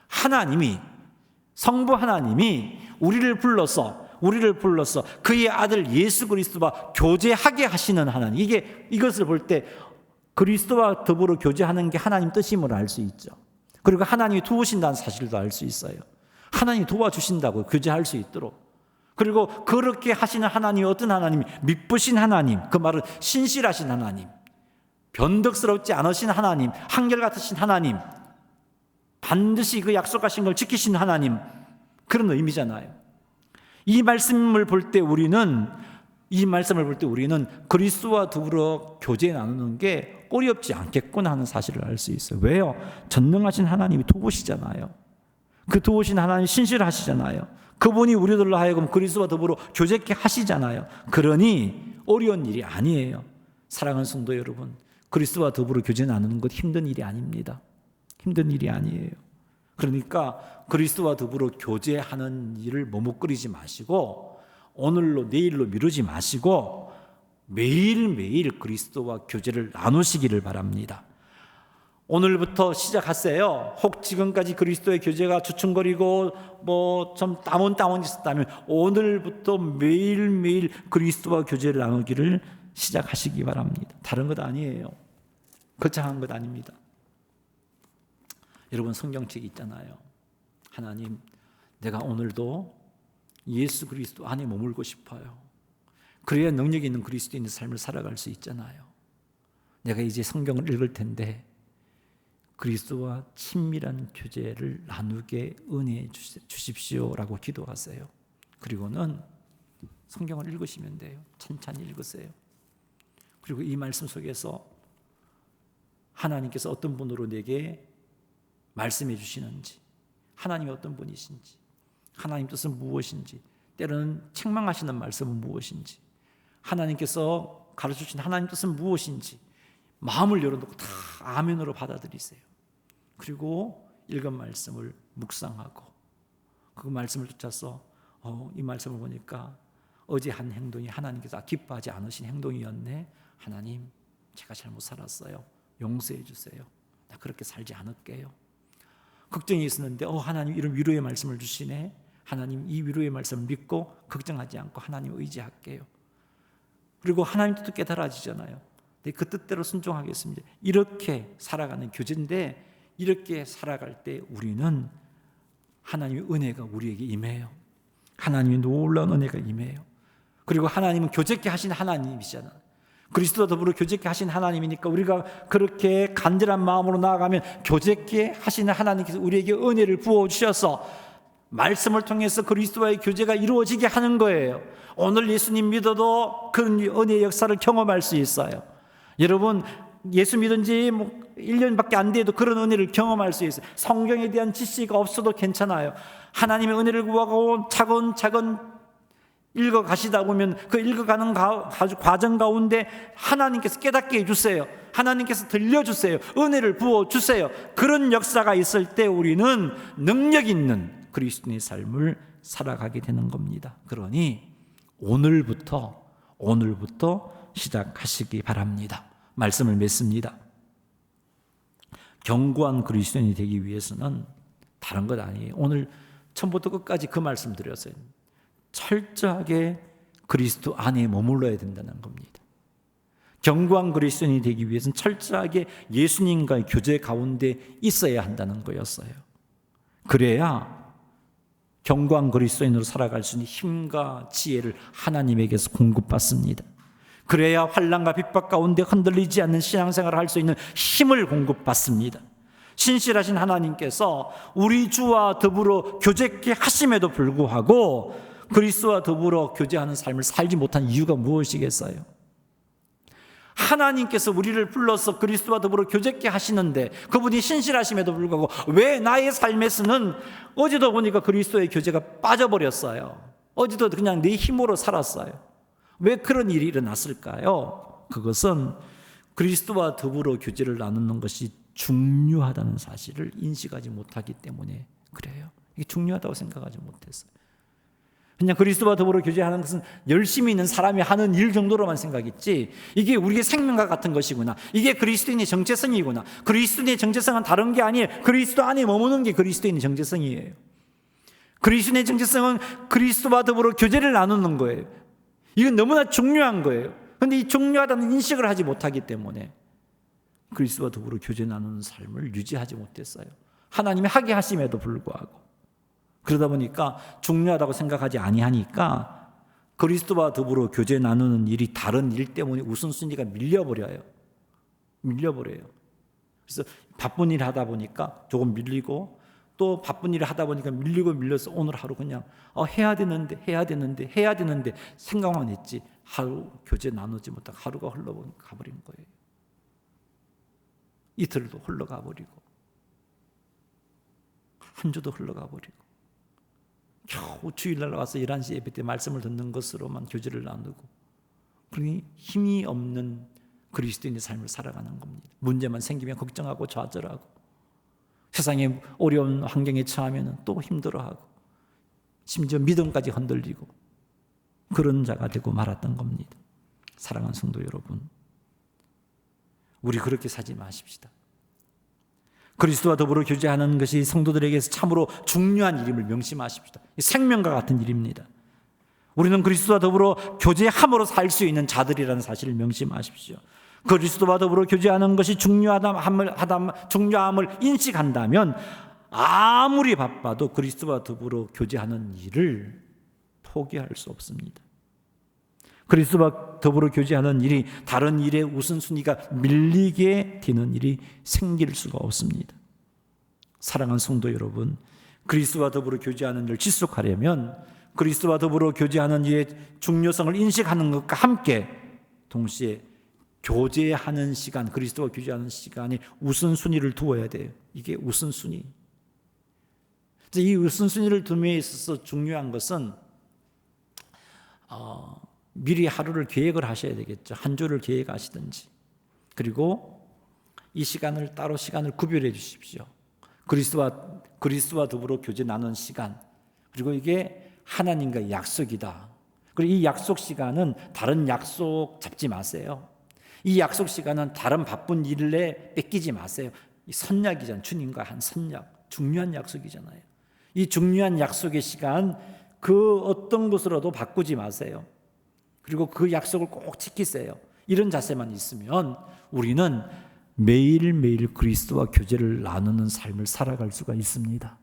하나님이, 성부 하나님이 우리를 불러서 그의 아들 예수 그리스도와 교제하게 하시는 하나님. 이것을 볼 때 그리스도와 더불어 교제하는 게 하나님 뜻임을 알 수 있죠. 그리고 하나님이 도우신다는 사실도 알 수 있어요. 하나님이 도와주신다고 교제할 수 있도록. 그리고 그렇게 하시는 하나님이 어떤 하나님? 미쁘신 하나님. 그 말은 신실하신 하나님, 변덕스럽지 않으신 하나님, 한결같으신 하나님, 반드시 그 약속하신 걸 지키신 하나님, 그런 의미잖아요. 이 말씀을 볼 때 우리는 그리스도와 더불어 교제 나누는 게 어렵지 않겠구나 하는 사실을 알 수 있어요. 왜요? 전능하신 하나님이 도우시잖아요. 그 도우신 하나님 신실하시잖아요. 그분이 우리들로 하여금 그리스도와 더불어 교제케 하시잖아요. 그러니 어려운 일이 아니에요. 사랑하는 성도 여러분, 그리스도와 더불어 교제 나누는 것 힘든 일이 아닙니다. 힘든 일이 아니에요. 그러니까 그리스도와 더불어 교제하는 일을 머뭇거리지 마시고 오늘로 내일로 미루지 마시고 매일매일 그리스도와 교제를 나누시기를 바랍니다. 오늘부터 시작하세요. 혹 지금까지 그리스도의 교제가 주춤거리고 좀 따문따문 있었다면 오늘부터 매일매일 그리스도와 교제를 나누기를 시작하시기 바랍니다. 다른 것 아니에요. 거창한 것 아닙니다. 여러분, 성경책이 있잖아요. 하나님, 내가 오늘도 예수 그리스도 안에 머물고 싶어요. 그래야 능력 있는 그리스도인의 삶을 살아갈 수 있잖아요. 내가 이제 성경을 읽을 텐데 그리스도와 친밀한 교제를 나누게 은혜해 주십시오라고 기도하세요. 그리고는 성경을 읽으시면 돼요. 천천히 읽으세요. 그리고 이 말씀 속에서 하나님께서 어떤 분으로 내게 말씀해 주시는지, 하나님이 어떤 분이신지, 하나님 뜻은 무엇인지, 때로는 책망하시는 말씀은 무엇인지, 하나님께서 가르쳐주신 하나님 뜻은 무엇인지 마음을 열어놓고 다 아멘으로 받아들이세요. 그리고 읽은 말씀을 묵상하고 그 말씀을 쫓아서 이 말씀을 보니까 어제 한 행동이 하나님께서 기뻐하지 않으신 행동이었네. 하나님, 제가 잘못 살았어요. 용서해 주세요. 나 그렇게 살지 않을게요. 걱정이 있었는데 하나님 이런 위로의 말씀을 주시네. 하나님 이 위로의 말씀을 믿고 걱정하지 않고 하나님 의지할게요. 그리고 하나님 뜻도 깨달아지잖아요. 그 뜻대로 순종하겠습니다. 이렇게 살아가는 교제인데, 이렇게 살아갈 때 우리는 하나님의 은혜가 우리에게 임해요. 하나님의 놀라운 은혜가 임해요. 그리고 하나님은 교제케 하신 하나님이잖아요. 그리스도와 더불어 교제케 하신 하나님이니까 우리가 그렇게 간절한 마음으로 나아가면 교제케 하시는 하나님께서 우리에게 은혜를 부어주셔서 말씀을 통해서 그리스도와의 교제가 이루어지게 하는 거예요. 오늘 예수님 믿어도 그런 은혜의 역사를 경험할 수 있어요. 여러분 예수 믿은 지 1년밖에 안 돼도 그런 은혜를 경험할 수 있어요. 성경에 대한 지식이 없어도 괜찮아요. 하나님의 은혜를 구하고 차근차근 읽어 가시다 보면 그 읽어가는 과정 가운데 하나님께서 깨닫게 해주세요. 하나님께서 들려주세요. 은혜를 부어주세요. 그런 역사가 있을 때 우리는 능력 있는 그리스도인의 삶을 살아가게 되는 겁니다. 그러니 오늘부터 시작하시기 바랍니다. 말씀을 맺습니다. 견고한 그리스도인이 되기 위해서는 다른 것 아니에요. 오늘 처음부터 끝까지 그 말씀 드렸어요. 철저하게 그리스도 안에 머물러야 된다는 겁니다. 견고한 그리스도인이 되기 위해서는 철저하게 예수님과의 교제 가운데 있어야 한다는 거였어요. 그래야 견고한 그리스도인으로 살아갈 수 있는 힘과 지혜를 하나님에게서 공급받습니다. 그래야 환난과 핍박 가운데 흔들리지 않는 신앙생활을 할 수 있는 힘을 공급받습니다. 신실하신 하나님께서 우리 주와 더불어 교제케 하심에도 불구하고 그리스도와 더불어 교제하는 삶을 살지 못한 이유가 무엇이겠어요? 하나님께서 우리를 불러서 그리스도와 더불어 교제케 하시는데 그분이 신실하심에도 불구하고 왜 나의 삶에서는 어제도 보니까 그리스도의 교제가 빠져버렸어요. 어제도 그냥 내 힘으로 살았어요. 왜 그런 일이 일어났을까요? 그것은 그리스도와 더불어 교제를 나누는 것이 중요하다는 사실을 인식하지 못하기 때문에 그래요. 이게 중요하다고 생각하지 못했어요. 그냥 그리스도와 더불어 교제하는 것은 열심히 있는 사람이 하는 일 정도로만 생각했지, 이게 우리의 생명과 같은 것이구나, 이게 그리스도인의 정체성이구나. 그리스도인의 정체성은 다른 게 아니에요. 그리스도 안에 머무는 게 그리스도인의 정체성이에요. 그리스도인의 정체성은 그리스도와 더불어 교제를 나누는 거예요. 이건 너무나 중요한 거예요. 그런데 이 중요하다는 인식을 하지 못하기 때문에 그리스도와 더불어 교제 나누는 삶을 유지하지 못했어요. 하나님이 하게 하심에도 불구하고. 그러다 보니까 중요하다고 생각하지 아니하니까 그리스도와 더불어 교제 나누는 일이 다른 일 때문에 우선순위가 밀려버려요. 그래서 바쁜 일 하다 보니까 조금 밀리고, 또 바쁜 일을 하다 보니까 밀려서 오늘 하루 그냥 해야 되는데 생각만 했지 하루 교제 나누지 못하고 하루가 흘러가버린 거예요. 이틀도 흘러가버리고 한 주도 흘러가버리고 겨우 주일날 와서 11시 예배 때 말씀을 듣는 것으로만 교제를 나누고, 그러니 힘이 없는 그리스도인의 삶을 살아가는 겁니다. 문제만 생기면 걱정하고 좌절하고, 세상의 어려운 환경에 처하면 또 힘들어하고, 심지어 믿음까지 흔들리고, 그런 자가 되고 말았던 겁니다. 사랑하는 성도 여러분, 우리 그렇게 살지 마십시다. 그리스도와 더불어 교제하는 것이 성도들에게서 참으로 중요한 일임을 명심하십시다. 생명과 같은 일입니다. 우리는 그리스도와 더불어 교제함으로 살 수 있는 자들이라는 사실을 명심하십시오. 그리스도와 더불어 교제하는 것이 중요함을 인식한다면 아무리 바빠도 그리스도와 더불어 교제하는 일을 포기할 수 없습니다. 그리스도와 더불어 교제하는 일이 다른 일의 우선순위가 밀리게 되는 일이 생길 수가 없습니다. 사랑하는 성도 여러분, 그리스도와 더불어 교제하는 일을 지속하려면 그리스도와 더불어 교제하는 일의 중요성을 인식하는 것과 함께 동시에 교제하는 시간, 그리스도와 교제하는 시간에 우선순위를 두어야 돼요. 이게 우선순위. 이 우선순위를 둠에 있어서 중요한 것은 미리 하루를 계획을 하셔야 되겠죠. 한 주를 계획하시든지. 그리고 이 시간을 따로 시간을 구별해 주십시오. 그리스도와 더불어 교제 나눈 시간. 그리고 이게 하나님과의 약속이다. 그리고 이 약속 시간은 다른 약속 잡지 마세요. 이 약속 시간은 다른 바쁜 일에 뺏기지 마세요. 이 선약이잖아요. 주님과 한 선약. 중요한 약속이잖아요. 이 중요한 약속의 시간 그 어떤 것으로도 바꾸지 마세요. 그리고 그 약속을 꼭 지키세요. 이런 자세만 있으면 우리는 매일매일 그리스도와 교제를 나누는 삶을 살아갈 수가 있습니다.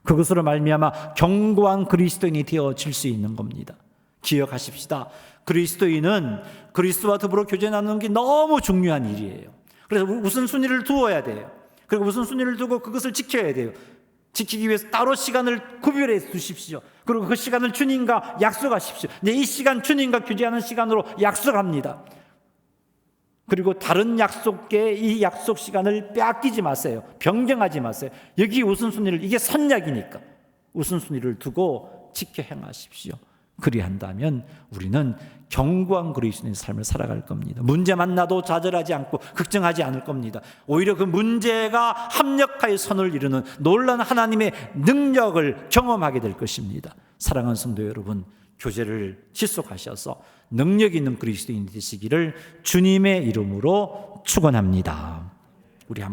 그것으로 말미암아 견고한 그리스도인이 되어질 수 있는 겁니다. 기억하십시다. 그리스도인은 그리스도와 더불어 교제 나누는 게 너무 중요한 일이에요. 그래서 우선순위를 두어야 돼요. 그리고 우선순위를 두고 그것을 지켜야 돼요. 지키기 위해서 따로 시간을 구별해 두십시오. 그리고 그 시간을 주님과 약속하십시오. 이 시간 주님과 교제하는 시간으로 약속합니다. 그리고 다른 약속에 이 약속 시간을 빼앗기지 마세요. 변경하지 마세요. 여기 우선순위를, 이게 선약이니까 우선순위를 두고 지켜 행하십시오. 그리한다면 우리는 견고한 그리스도인의 삶을 살아갈 겁니다. 문제 만나도 좌절하지 않고 걱정하지 않을 겁니다. 오히려 그 문제가 합력하여 선을 이루는 놀라운 하나님의 능력을 경험하게 될 것입니다. 사랑하는 성도 여러분, 교제를 지속하셔서 능력 있는 그리스도인이 되시기를 주님의 이름으로 축원합니다.